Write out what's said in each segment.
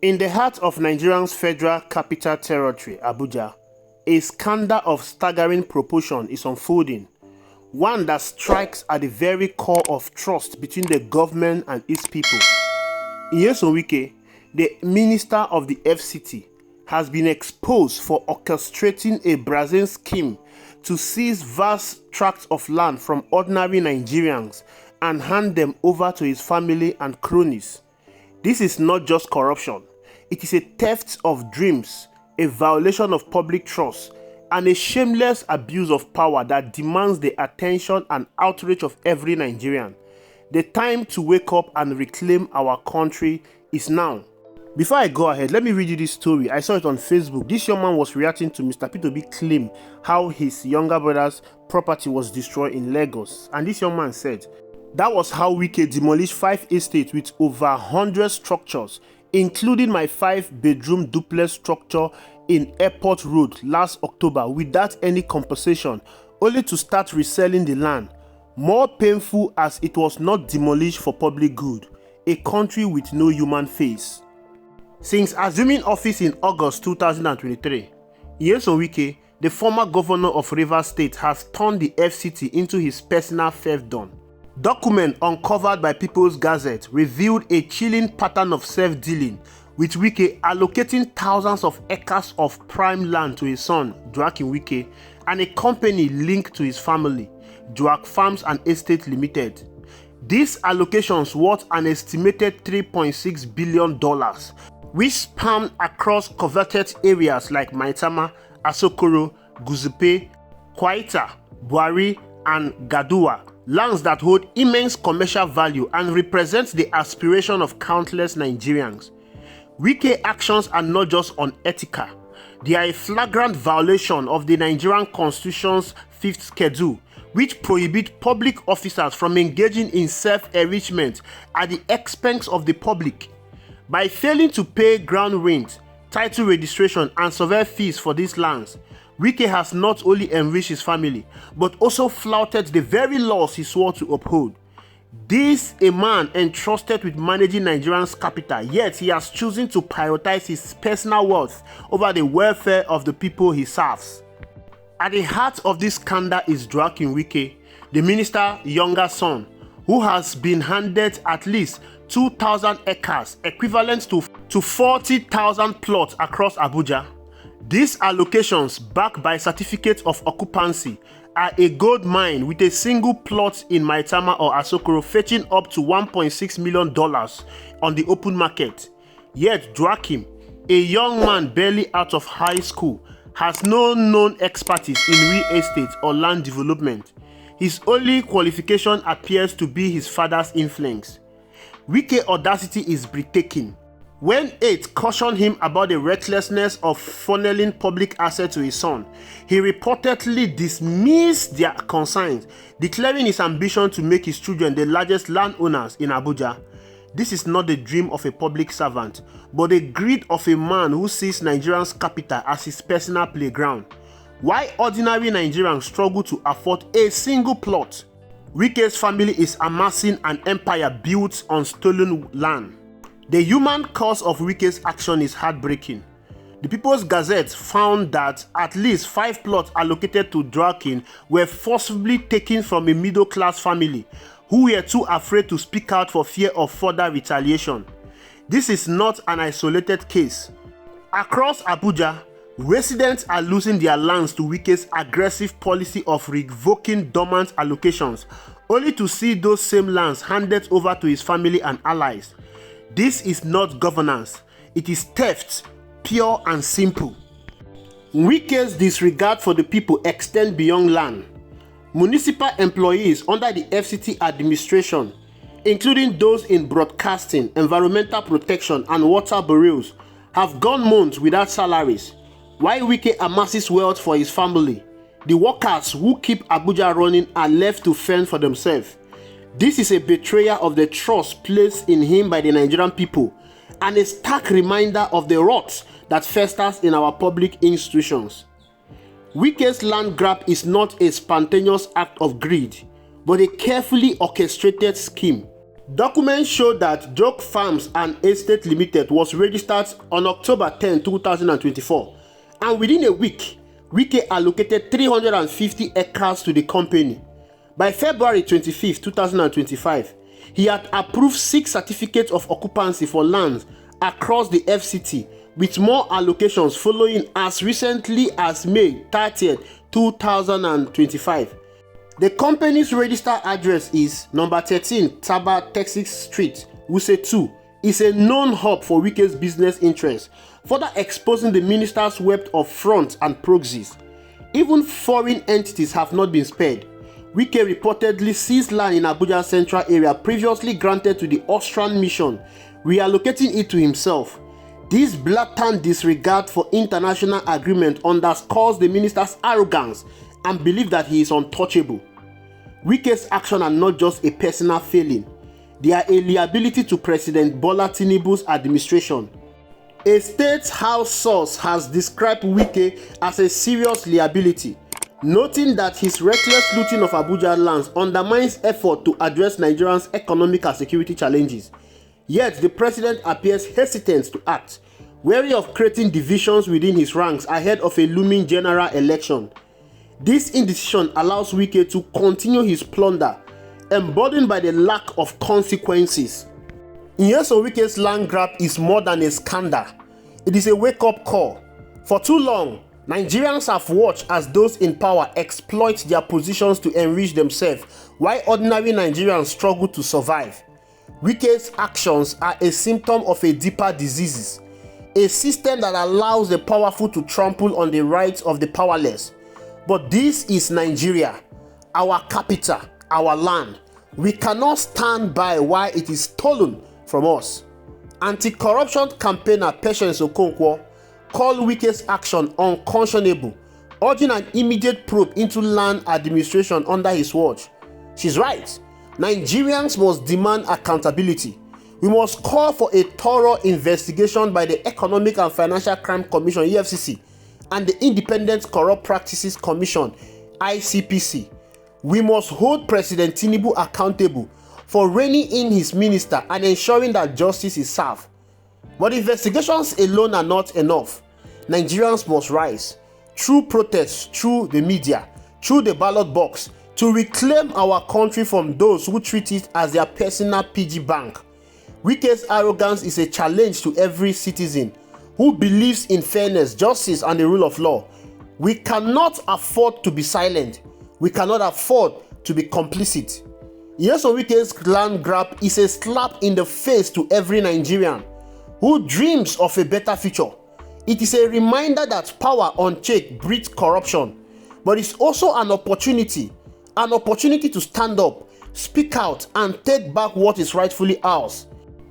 In the heart of Nigeria's Federal Capital Territory, Abuja, a scandal of staggering proportion is unfolding, one that strikes at the very core of trust between the government and its people. Wike, the minister of the FCT, has been exposed for orchestrating a brazen scheme to seize vast tracts of land from ordinary Nigerians and hand them over to his family and cronies. This is not just corruption. It is a theft of dreams, a violation of public trust, and a shameless abuse of power that demands the attention and outrage of every Nigerian. The time to wake up and reclaim our country is now. Before I go ahead, let me read you this story. I saw it on Facebook. This young man was reacting to Mr. P2B claim how his younger brother's property was destroyed in Lagos. And this young man said, that was how Wike demolished 5 estates with over 100 structures, including my 5-bedroom duplex structure in Airport Road last October without any compensation, only to start reselling the land. More painful as it was not demolished for public good, a country with no human face. Since assuming office in August 2023, Wike, the former governor of Rivers State, has turned the FCT into his personal fiefdom. Document uncovered by People's Gazette revealed a chilling pattern of self-dealing, with Wike allocating thousands of acres of prime land to his son, Joaquin Wike, and a company linked to his family, Joaquin Farms and Estate Limited. These allocations worth an estimated $3.6 billion, which span across coveted areas like Maitama, Asokoro, Guzupe, Kwaita, Buari, and Gadua, lands that hold immense commercial value and represent the aspiration of countless Nigerians. Wike actions are not just unethical, they are a flagrant violation of the Nigerian Constitution's 5th schedule, which prohibits public officers from engaging in self-enrichment at the expense of the public. By failing to pay ground rent, title registration, and survey fees for these lands, Wike has not only enriched his family, but also flouted the very laws he swore to uphold. This a man entrusted with managing Nigeria's capital, yet he has chosen to prioritize his personal wealth over the welfare of the people he serves. At the heart of this scandal is Joaquin Wike, the minister's younger son, who has been handed at least 2,000 acres, equivalent to 40,000 plots across Abuja. These allocations, backed by certificates of occupancy, are a gold mine, with a single plot in Maitama or Asokoro fetching up to $1.6 million on the open market. Yet Joaquin, a young man barely out of high school, has no known expertise in real estate or land development. His only qualification appears to be his father's influence. Wike's audacity is breathtaking. When 8 cautioned him about the recklessness of funneling public assets to his son, he reportedly dismissed their concerns, declaring his ambition to make his children the largest landowners in Abuja. This is not the dream of a public servant, but the greed of a man who sees Nigeria's capital as his personal playground. While ordinary Nigerians struggle to afford a single plot, Wike's family is amassing an empire built on stolen land. The human cost of Wike's action is heartbreaking. The People's Gazette found that at least 5 plots allocated to Joaquin were forcibly taken from a middle-class family who were too afraid to speak out for fear of further retaliation. This is not an isolated case. Across Abuja, residents are losing their lands to Wike's aggressive policy of revoking dormant allocations, only to see those same lands handed over to his family and allies. This is not governance, it is theft, pure and simple. Wike's disregard for the people extends beyond land. Municipal employees under the FCT administration, including those in broadcasting, environmental protection, and water bureaus, have gone months without salaries. While Wike amasses wealth for his family, the workers who keep Abuja running are left to fend for themselves. This is a betrayal of the trust placed in him by the Nigerian people, and a stark reminder of the rot that festers in our public institutions. Wike's land grab is not a spontaneous act of greed, but a carefully orchestrated scheme. Documents show that Joke Farms and Estate Limited was registered on October 10, 2024, and within a week, Wike allocated 350 acres to the company. By February 25, 2025, he had approved 6 certificates of occupancy for lands across the FCT, with more allocations following as recently as May 30, 2025. The company's registered address is number 13 Taba Texas Street, Wuse 2. Is a known hub for Wike's business interests, further exposing the minister's web of fronts and proxies. Even foreign entities have not been spared. Wike reportedly seized land in Abuja central area previously granted to the Austrian mission, reallocating it to himself. This blatant disregard for international agreement underscores the minister's arrogance and belief that he is untouchable. Wike's actions are not just a personal failing, they are a liability to President Bola Tinubu's administration. A State House source has described Wike as a serious liability, noting that his reckless looting of Abuja lands undermines effort to address Nigerians' economic and security challenges. Yet the president appears hesitant to act, wary of creating divisions within his ranks ahead of a looming general election. This indecision allows Wike to continue his plunder, emboldened by the lack of consequences. Nyesom Wike's land grab is more than a scandal. It is a wake-up call. For too long, Nigerians have watched as those in power exploit their positions to enrich themselves, while ordinary Nigerians struggle to survive. Wike's actions are a symptom of a deeper disease, a system that allows the powerful to trample on the rights of the powerless. But this is Nigeria, our capital, our land. We cannot stand by while it is stolen from us. Anti-corruption campaigner Patience Okonkwo called Wike's action unconscionable, urging an immediate probe into land administration under his watch. She's right. Nigerians must demand accountability. We must call for a thorough investigation by the Economic and Financial Crime Commission (EFCC) and the Independent Corrupt Practices Commission (ICPC). We must hold President Tinubu accountable for reining in his minister and ensuring that justice is served. But investigations alone are not enough. Nigerians must rise through protests, through the media, through the ballot box, to reclaim our country from those who treat it as their personal piggy bank. Wike's arrogance is a challenge to every citizen who believes in fairness, justice, and the rule of law. We cannot afford to be silent. We cannot afford to be complicit. Nyesom Wike's land grab is a slap in the face to every Nigerian who dreams of a better future. It is a reminder that power unchecked breeds corruption, but it's also an opportunity to stand up, speak out, and take back what is rightfully ours.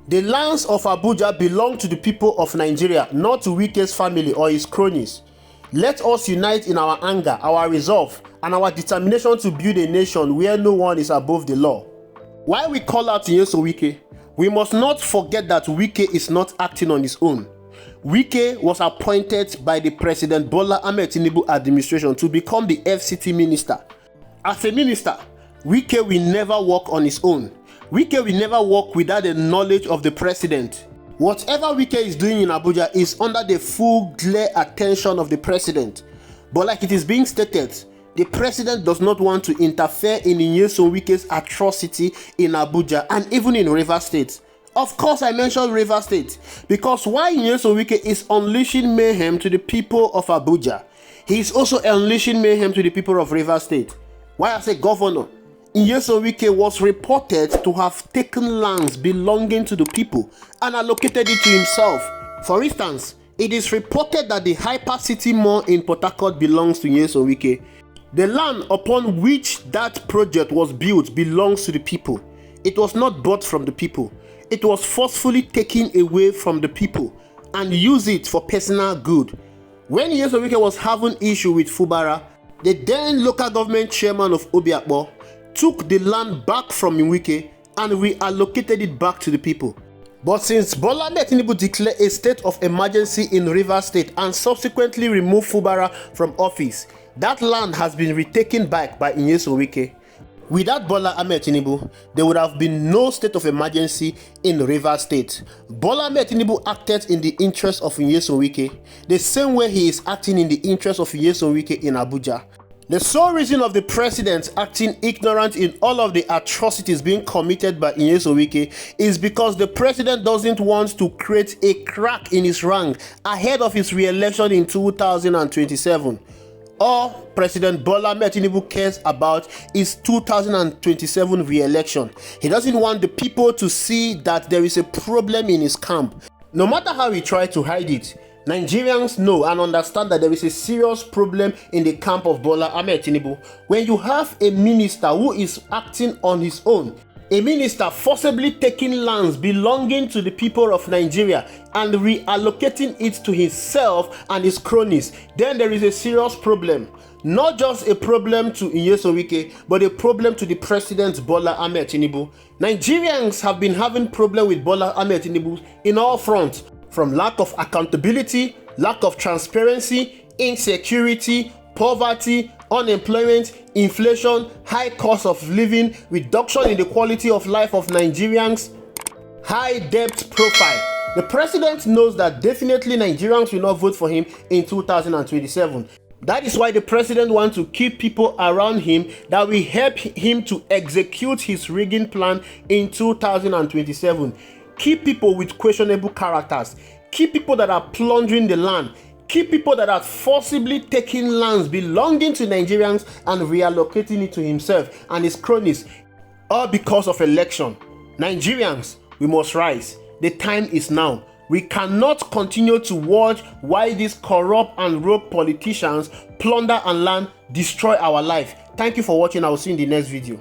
The lands of Abuja belong to the people of Nigeria, not to Wike's family or his cronies. Let us unite in our anger, our resolve, and our determination to build a nation where no one is above the law. While we call out Nyesom Wike, we must not forget that Wike is not acting on his own. Wike was appointed by the President Bola Ahmed Tinubu administration to become the FCT minister. As a minister, Wike will never work on his own. Wike will never work without the knowledge of the president. Whatever Wike is doing in Abuja is under the full glare attention of the president. But like it is being stated, the president does not want to interfere in Nyesom Wike's atrocity in Abuja and even in Rivers State. Of course, I mentioned Rivers State because while Nyesom Wike is unleashing mayhem to the people of Abuja, he is also unleashing mayhem to the people of Rivers State. While as a governor, Nyesom Wike was reported to have taken lands belonging to the people and allocated it to himself. For instance, it is reported that the Hyper City Mall in Port Harcourt belongs to Nyesom Wike. The land upon which that project was built belongs to the people. It was not bought from the people. It was forcefully taken away from the people and used it for personal good. When Nyesom Wike was having issue with Fubara, the then local government chairman of Obiakpo took the land back from Wike and reallocated it back to the people. But since Bola Ahmed Tinubu declared a state of emergency in Rivers State and subsequently removed Fubara from office, that land has been retaken back by Nyesom Wike. Without Bola Ahmed Tinubu, there would have been no state of emergency in Rivers State. Bola Ahmed Tinubu acted in the interest of Nyesom Wike, the same way he is acting in the interest of Nyesom Wike in Abuja. The sole reason of the president acting ignorant in all of the atrocities being committed by Nyesom Wike is because the president doesn't want to create a crack in his rank ahead of his re-election in 2027. All President Bola Ahmed Tinubu cares about is 2027 re-election. He doesn't want the people to see that there is a problem in his camp. No matter how he tries to hide it, Nigerians know and understand that there is a serious problem in the camp of Bola Ahmed Tinubu. When you have a minister who is acting on his own, a minister forcibly taking lands belonging to the people of Nigeria and reallocating it to himself and his cronies, then there is a serious problem. Not just a problem to Nyesom Wike, but a problem to the president Bola Ahmed Tinubu. Nigerians have been having problem with Bola Ahmed Tinubu in all fronts, from lack of accountability, lack of transparency, insecurity, poverty, unemployment, inflation, high cost of living, reduction in the quality of life of Nigerians, high debt profile. The president knows that definitely Nigerians will not vote for him in 2027. That is why the president wants to keep people around him that will help him to execute his rigging plan in 2027. Keep people with questionable characters. Keep people that are plundering the land. Keep people that are forcibly taking lands belonging to Nigerians and reallocating it to himself and his cronies, all because of election. Nigerians, we must rise. The time is now. We cannot continue to watch while these corrupt and rogue politicians plunder and land, destroy our life. Thank you for watching. I will see you in the next video.